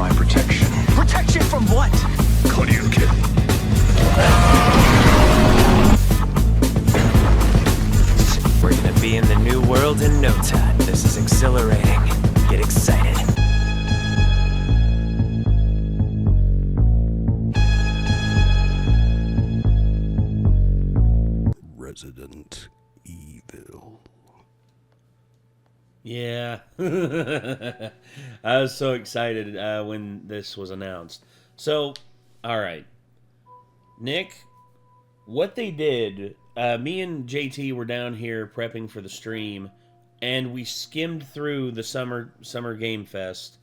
my protection. Protection from what? Koryuken. We're gonna be in the new world in no time. This is exhilarating. Get excited. Resident Evil. Yeah. I was so excited when this was announced. So, alright. Nick, what they did, me and JT were down here prepping for the stream, and we skimmed through the Summer Game Fest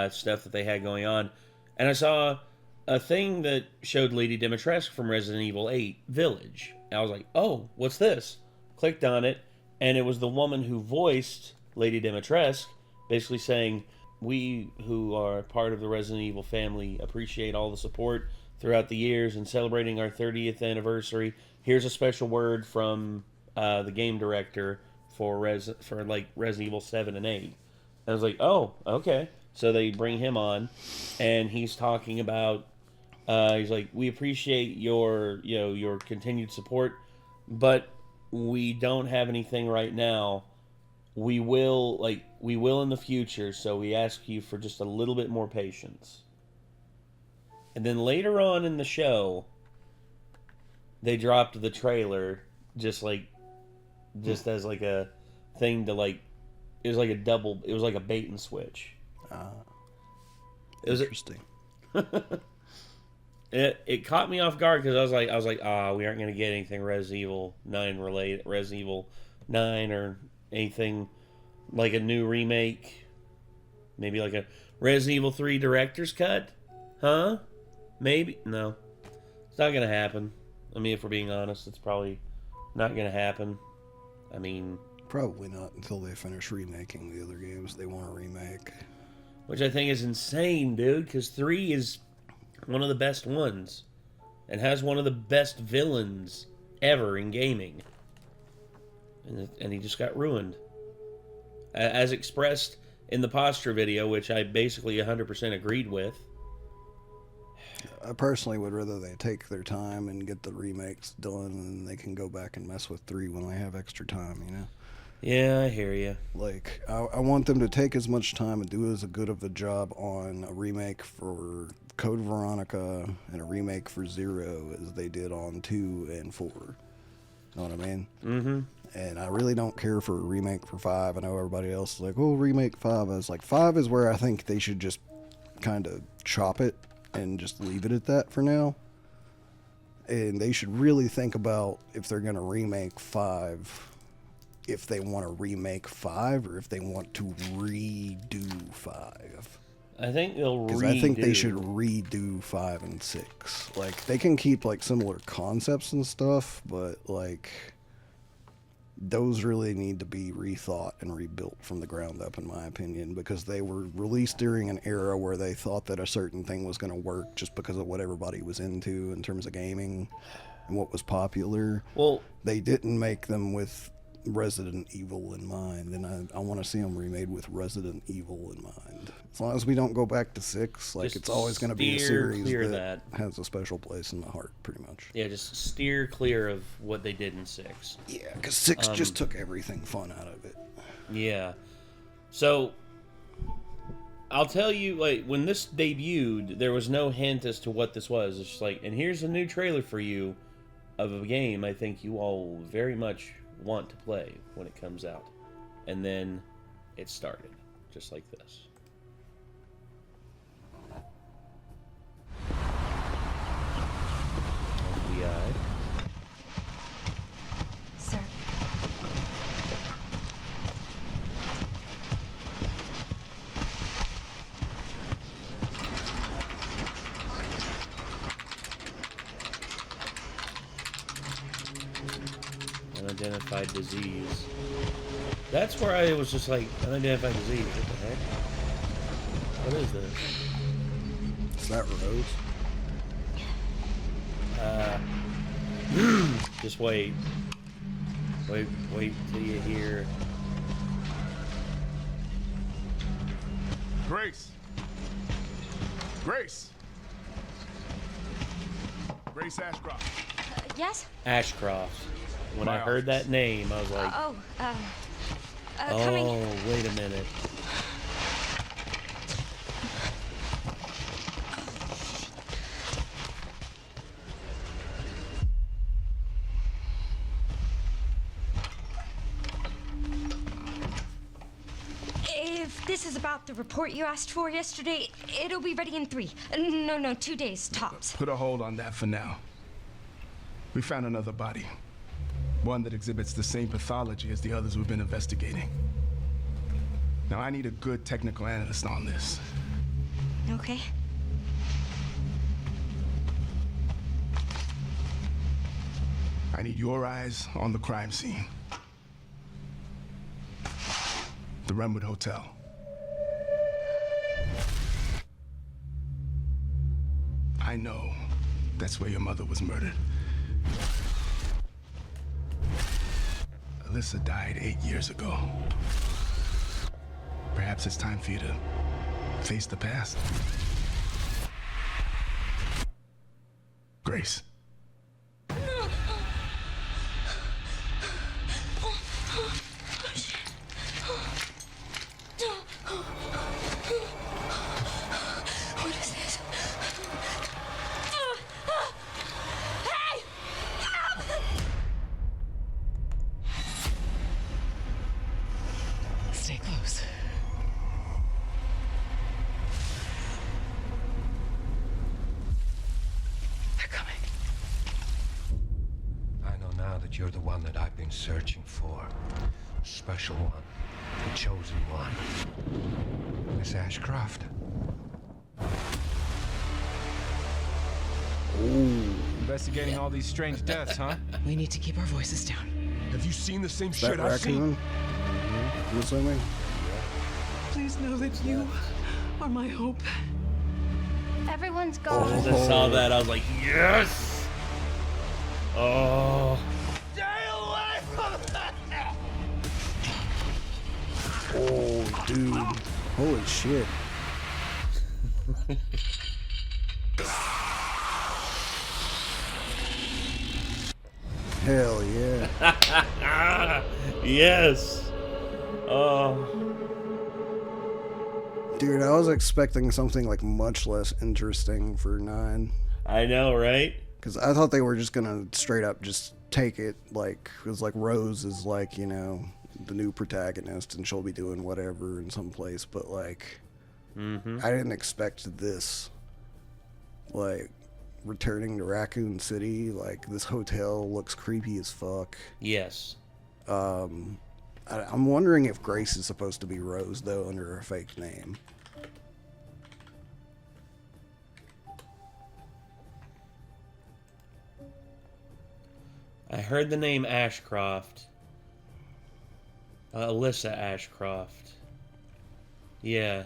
stuff that they had going on, and I saw a thing that showed Lady Dimitrescu from Resident Evil 8 Village. And I was like, oh, what's this? Clicked on it, and it was the woman who voiced Lady Dimitrescu, basically saying, we who are part of the Resident Evil family appreciate all the support throughout the years and celebrating our 30th anniversary. Here's a special word from the game director for Resident Evil 7 and 8. And I was like, oh, okay. So they bring him on, and he's talking about, he's like, we appreciate your continued support, but we don't have anything right now. We will in the future, so we ask you for just a little bit more patience. And then later on in the show, they dropped the trailer just as like a thing to like, it was like a bait and switch. It was interesting. It caught me off guard because I was like, we aren't gonna get anything Resident Evil 9 or anything like a new remake, maybe like a Resident Evil 3 director's cut, huh? Maybe no, it's not gonna happen. I mean, if we're being honest, it's probably not gonna happen. I mean, probably not until they finish remaking the other games they want to remake. Which I think is insane, dude, because 3 is one of the best ones and has one of the best villains ever in gaming. And he just got ruined. As expressed in the posture video, which I basically 100% agreed with. I personally would rather they take their time and get the remakes done, and they can go back and mess with 3 when they have extra time, you know? Yeah, I hear you. Like, I want them to take as much time and do as good of a job on a remake for Code Veronica and a remake for 0 as they did on 2 and 4. Know what I mean? Mm-hmm. And I really don't care for a remake for 5. I know everybody else is like, oh, remake 5. I was like, 5 is where I think they should just kind of chop it and just leave it at that for now. And they should really think about if they're going to remake 5, if they want to remake 5 or if they want to redo 5. I think they'll redo. Because I think they should redo 5 and 6. Like, they can keep, like, similar concepts and stuff, but, like, those really need to be rethought and rebuilt from the ground up, in my opinion, because they were released during an era where they thought that a certain thing was going to work just because of what everybody was into in terms of gaming and what was popular. Well, they didn't make them with Resident Evil in mind, and I want to see them remade with Resident Evil in mind. As long as we don't go back to 6, like, it's always going to be a series that has a special place in the heart, pretty much. Yeah, just steer clear of what they did in 6. Yeah, because 6 just took everything fun out of it. Yeah. So, I'll tell you, like, when this debuted, there was no hint as to what this was. It's just like, and here's a new trailer for you of a game I think you all very much want to play when it comes out. And then it started just like this. FBI. Sir. Unidentified disease. That's where I was just like, unidentified disease. What the heck? What is this? Is that Rose? Just wait. Wait till you hear. Grace. Grace! Grace Ashcroft. Yes? Ashcroft. When I My heard that office. name, I was like, Coming. oh, wait a minute. If this is about the report you asked for yesterday, it'll be ready in 3. No, 2 days, tops. Put a hold on that for now. We found another body. One that exhibits the same pathology as the others we've been investigating. Now, I need a good technical analyst on this. Okay. I need your eyes on the crime scene. The Renwood Hotel. I know that's where your mother was murdered. Alyssa died 8 years ago. Perhaps it's time for you to face the past. Grace. What is this? Hey! Help! Stay close. They're coming. I know now that you're the one that I've been searching for. Special one. The chosen one. Miss Ashcroft. Investigating all these strange deaths, huh? We need to keep our voices down. Have you seen the same That shit I've seen? raccoon? You assuming? Please know that you are my hope. Everyone's gone. As I saw that, I was like, yes! Oh. Oh, dude. Holy shit. Hell yeah. Yes! Oh. Dude, I was expecting something like much less interesting for 9. I know, right? Because I thought they were just gonna straight up just take it like, because like Rose is like, you know, the new protagonist and she'll be doing whatever in some place, but like, I didn't expect this. Like, returning to Raccoon City, like, this hotel looks creepy as fuck. Yes. I'm wondering if Grace is supposed to be Rose, though, under a fake name. I heard the name Ashcroft. Alyssa Ashcroft. Yeah.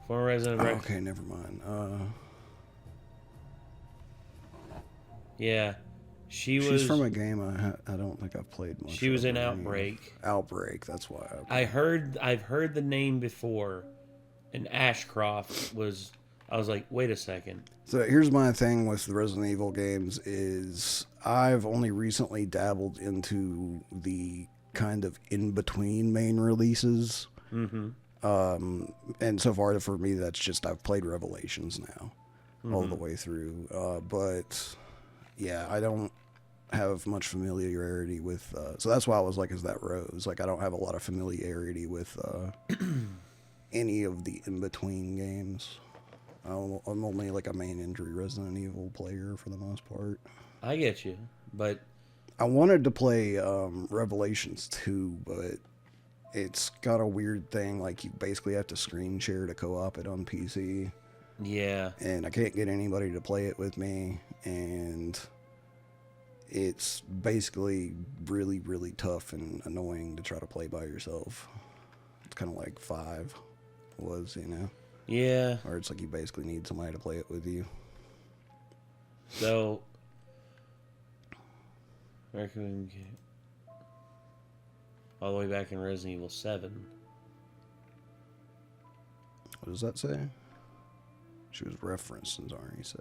Former resident of Oh, okay, never mind. Yeah. She's was from a game I don't think I've played much. She was of in or any. Outbreak. Outbreak, that's why. I've heard the name before, and Ashcroft was. I was like, wait a second. So here's my thing with the Resident Evil games is I've only recently dabbled into the kind of in-between main releases. And so far for me, that's just I've played Revelations now all the way through. But yeah, I don't have much familiarity with... so that's why I was like, is that Rose? Like, I don't have a lot of familiarity with any of the in-between games. I'm only like a main entry Resident Evil player for the most part. I get you, but I wanted to play Revelations 2, but it's got a weird thing. Like, you basically have to screen share to co-op it on PC. yeah, And I can't get anybody to play it with me. And it's basically really, really tough and annoying to try to play by yourself. It's kind of like 5 was, you know? yeah. Or it's like you basically need somebody to play it with you. So, Raccoon all the way back in Resident Evil 7. What does that say? She was referenced in RE7.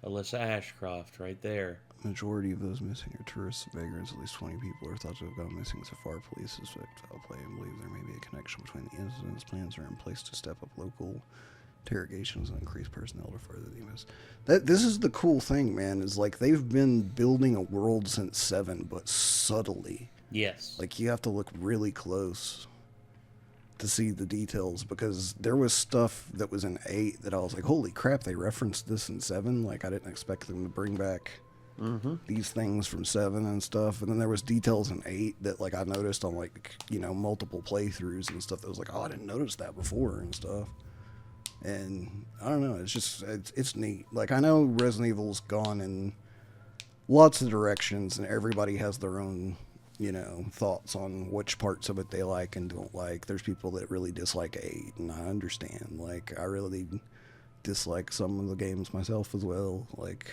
Alyssa Ashcroft, right there. Majority of those missing are tourists, vagrants. At least 20 people are thought to have gone missing so far. Police suspect foul play and believe there may be a connection between the incidents. Plans are in place to step up local interrogations and increase personnel to further the investigation. This is the cool thing, man, is like they've been building a world since 7, but subtly. Yes. Like you have to look really close to see the details, because there was stuff that was in 8 that I was like, holy crap, they referenced this in 7. Like I didn't expect them to bring back these things from 7 and stuff. And then there was details in 8 that like I noticed on like, you know, multiple playthroughs and stuff that was like, oh, I didn't notice that before and stuff. And I don't know, it's just it's neat. Like I know Resident Evil's gone in lots of directions and everybody has their own, you know, thoughts on which parts of it they like and don't like. There's people that really dislike 8, and I understand. Like, I really dislike some of the games myself as well. Like,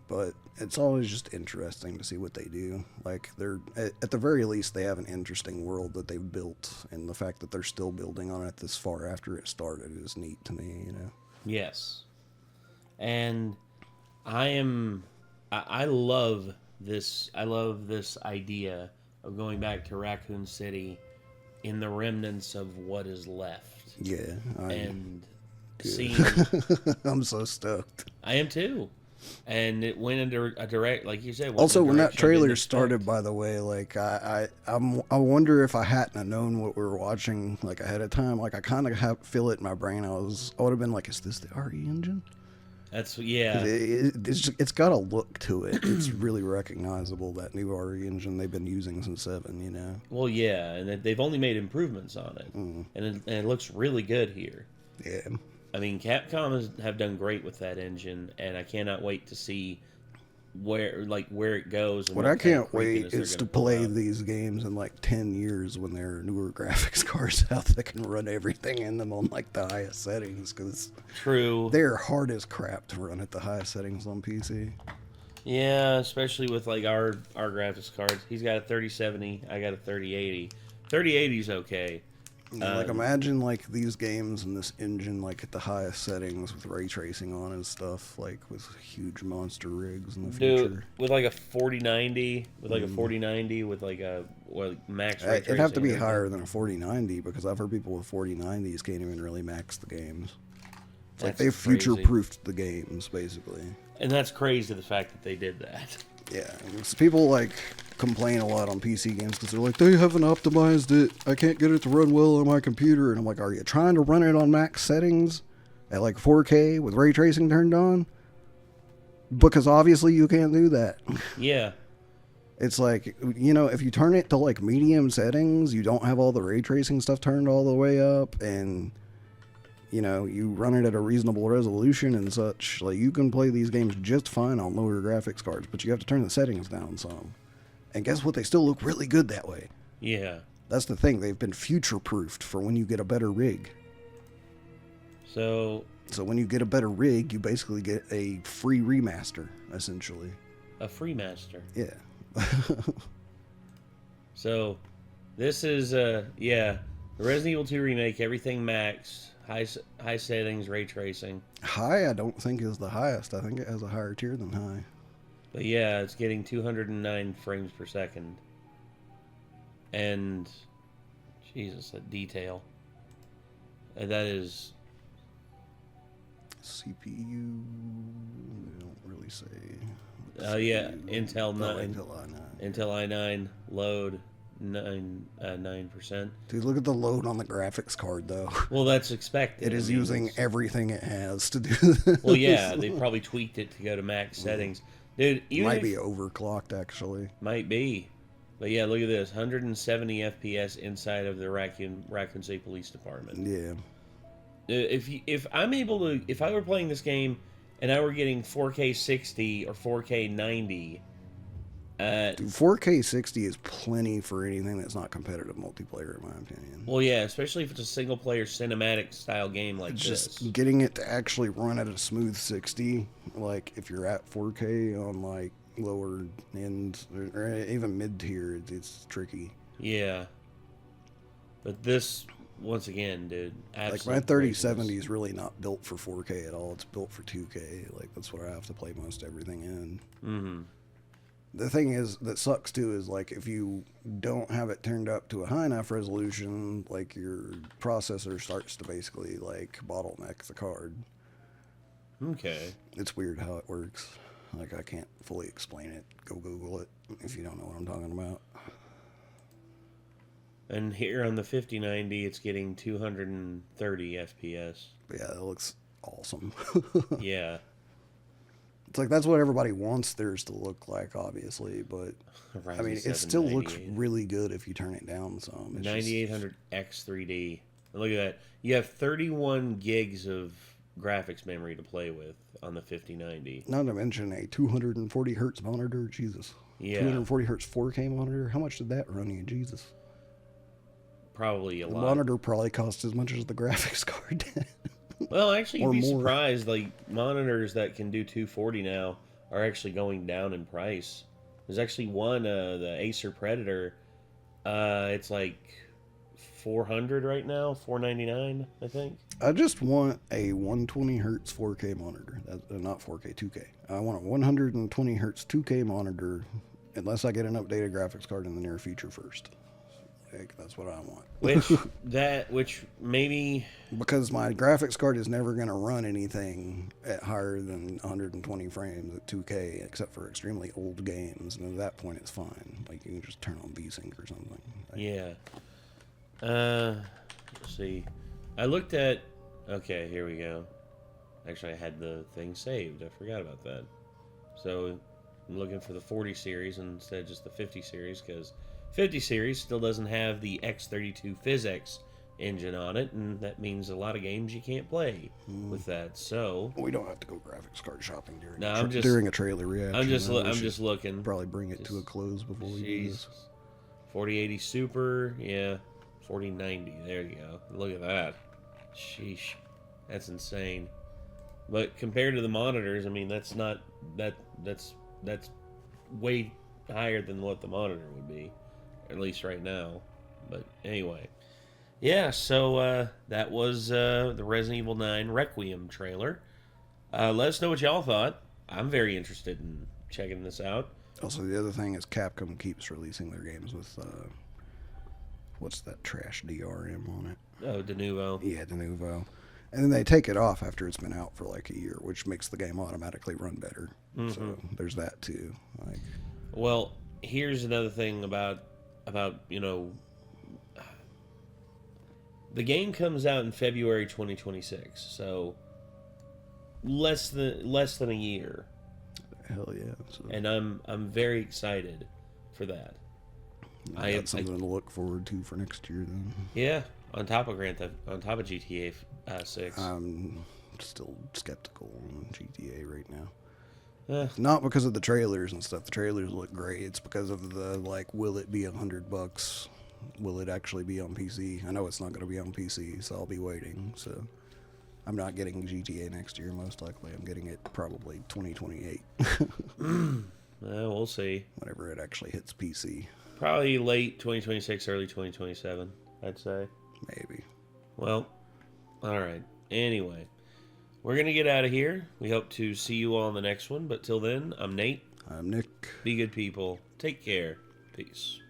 but it's always just interesting to see what they do. Like, they're, at the very least, they have an interesting world that they've built, and the fact that they're still building on it this far after it started is neat to me, you know? Yes. And I love this. I love this idea of going back to Raccoon City in the remnants of what is left. Yeah. And seeing... I'm so stoked. I am too. And it went into a direct, like you said. Also, when that trailer started, by the way, like I wonder if I hadn't have known what we were watching like ahead of time. Like I kind of feel it in my brain. I would have been like, is this the RE engine? That's yeah. It's got a look to it. It's really recognizable, that new RE engine they've been using since 7. You know. Well, yeah, and they've only made improvements on it, and it looks really good here. Yeah. I mean, Capcom have done great with that engine, and I cannot wait to see where it goes. And what I can't wait is to play these games in like 10 years when there are newer graphics cards out that can run everything in them on like the highest settings, because true, they're hard as crap to run at the highest settings on PC. Yeah, especially with like our graphics cards. He's got a 3070, I got a 3080. 3080's okay. Like imagine like these games and this engine like at the highest settings with ray tracing on and stuff, like with huge monster rigs in the future. With like a 4090, with like a max ray tracing. It'd have to be higher than a 4090, because I've heard people with 4090s can't even really max the games. It's like they future-proofed the games basically. And that's crazy, the fact that they did that. Yeah, people like complain a lot on PC games because they're like, they haven't optimized it. I can't get it to run well on my computer. And I'm like, are you trying to run it on max settings at like 4K with ray tracing turned on? Because obviously you can't do that. Yeah. It's like, you know, if you turn it to like medium settings, you don't have all the ray tracing stuff turned all the way up, and you know, you run it at a reasonable resolution and such, like you can play these games just fine on lower graphics cards, but you have to turn the settings down some. And guess what? They still look really good that way. Yeah. That's the thing. They've been future-proofed for when you get a better rig. So when you get a better rig, you basically get a free remaster, essentially. A free master. Yeah. So, this is, the Resident Evil 2 remake, everything max, high settings, ray tracing. High, I don't think is the highest. I think it has a higher tier than high. But yeah, it's getting 209 frames per second. And, Jesus, that detail. And that is... CPU, they don't really say. Yeah, Intel 9. Intel i9. Intel i9, load 9%. Dude, look at the load on the graphics card, though. Well, that's expected. It is using everything it has to do this. Well, yeah, they probably tweaked it to go to max settings. Dude, might be overclocked, actually. Might be. But yeah, look at this. 170 FPS inside of the Raccoon City Police Department. Yeah. If I were playing this game and I were getting 4K 60 or 4K 90... Dude, 4K 60 is plenty for anything that's not competitive multiplayer, in my opinion. Well, yeah, especially if it's a single-player cinematic style game like just getting it to actually run at a smooth 60, like if you're at 4K on like lower end or even mid-tier, it's tricky. Yeah. But this, once again, dude, Like absolute my craziness. 3070 is really not built for 4K at all. It's built for 2K. Like that's what I have to play most everything in. Mm-hmm. The thing is that sucks too is like if you don't have it turned up to a high enough resolution, like your processor starts to basically like bottleneck the card. Okay. It's weird how it works. Like I can't fully explain it. Go Google it if you don't know what I'm talking about. And here on the 5090, it's getting 230 FPS. But yeah, it looks awesome. Yeah. It's like that's what everybody wants theirs to look like, obviously, but I mean, it still looks really good if you turn it down some. It's 9800X 3D. And look at that. You have 31 gigs of graphics memory to play with on the 5090. Not to mention a 240 hertz monitor. Jesus. Yeah. 240 hertz 4K monitor. How much did that run you? Jesus. Probably a The lot. monitor probably cost as much as the graphics card did. Well, actually, you'd Or be more. surprised. Like, monitors that can do 240 now are actually going down in price. There's actually one, the Acer Predator. It's like 400 right now, 499, I think. I just want a 120 hertz 4K monitor. Not 4K, 2K. I want a 120 hertz 2K monitor, unless I get an updated graphics card in the near future first. Like, that's what I want. Which maybe Because my graphics card is never going to run anything at higher than 120 frames at 2K, except for extremely old games. And at that point, it's fine. Like, you can just turn on VSync or something. Like, yeah. Let's see. I looked at. Okay, here we go. Actually, I had the thing saved. I forgot about that. So I'm looking for the 40 series instead of just the 50 series because 50 series still doesn't have the X32 physics engine on it, and that means a lot of games you can't play with that. So we don't have to go graphics card shopping during, No, I'm just- during a trailer reaction. I'm just We I'm should just looking. probably bring it to a close before we do this. 4080 Super, yeah. 4090, there you go. Look at that. Sheesh. That's insane. But compared to the monitors, I mean, that's not that's way higher than what the monitor would be, at least right now. But anyway, yeah. So that was the Resident Evil 9 Requiem trailer. Let us know what y'all thought. I'm very interested in checking this out. Also, the other thing is Capcom keeps releasing their games with what's that trash DRM on it? Oh, De Novo. Yeah, De Novo. And then they take it off after it's been out for like a year, which makes the game automatically run better. So there's that too. Like, Well, here's another thing about you know, the game comes out in February 2026, so less than a year, hell yeah. So and I'm very excited for that. I got something to look forward to for next year then. Yeah, on top of on top of GTA 6. I'm still skeptical on GTA right now. Eh. Not because of the trailers and stuff. The trailers look great. It's because of the, like, will it be $100? Will it actually be on PC? I know it's not going to be on PC, so I'll be waiting. So I'm not getting GTA next year, most likely. I'm getting it probably 2028. We'll see. Whenever it actually hits PC. Probably late 2026, early 2027, I'd say. Maybe. Well, all right. Anyway, we're going to get out of here. We hope to see you all in the next one. But till then, I'm Nate. I'm Nick. Be good people. Take care. Peace.